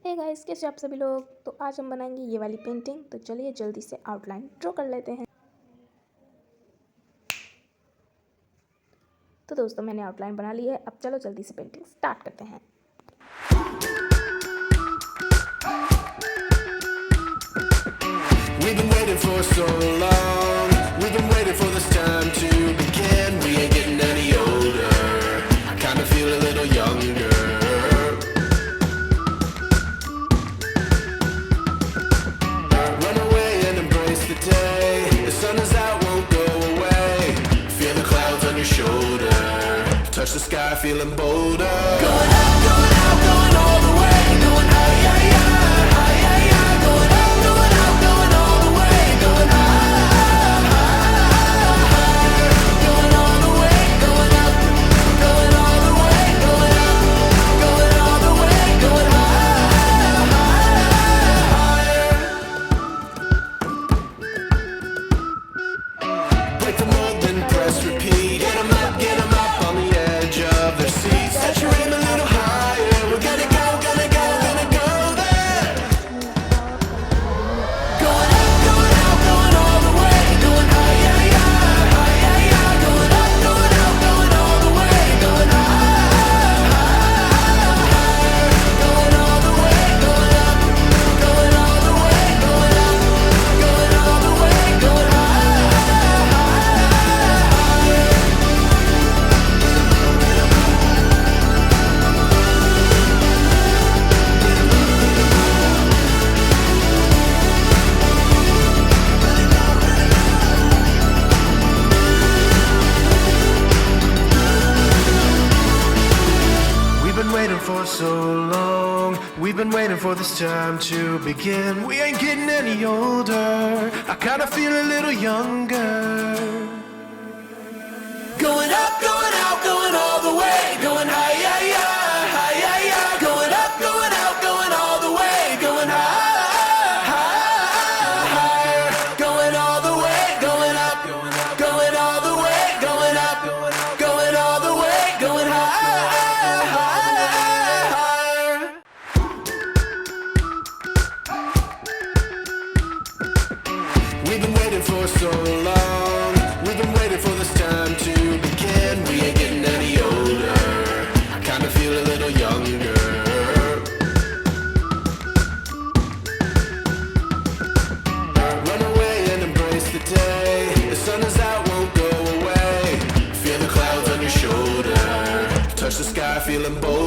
Hey guys, कैसे आप सभी लोग। तो आज हम बनाएंगे ये वाली पेंटिंग। तो चलिए जल्दी से आउटलाइन ड्रॉ कर लेते हैं। तो दोस्तों, मैंने आउटलाइन बना ली है। अब चलो जल्दी से पेंटिंग स्टार्ट करते हैं। We've been waiting for so long. We've been waiting for this time to begin. We ain't getting any older. I kinda feel a little younger. Run away and embrace the day. The sun is out, won't go away. Feel the clouds on your shoulder. Touch the sky, feeling bolder. Going up, going out, going all the way. Going high, high, high, high, high, high. Going up, going out, going all the way. Going high, high, higher. Going all the way, going up. Going all the way, going up. Going all the way, going high, higher. Break the mold, then press repeat. Get 'em up on the edge of their seats. Set your aim a little higher. We're gonna go, gonna go, gonna go there. Going up, going out, going all the way. Going high, high, high, high, high, high. Going up, going out, going all the way. Going high, high, higher. Going all the way, going up. Going all the way, going up. Going all the way, going high, higher. We've been waiting for so long. We've been waiting for this time to begin. We ain't getting any older. I kinda feel a little younger. Going up, going out, going all the way. Going high, high, high, high, high, high. Going up, going out, going all the way. Going high, high, higher. Going all the way, going up. Going all the way, going up. Going all the way, going high, higher. We've been waiting for so long. We've been waiting for this time to begin. We ain't getting any older. I kinda feel a little younger. Run away and embrace the day. The sun is out, won't go away. Feel the clouds on your shoulder. Touch the sky, feeling bold.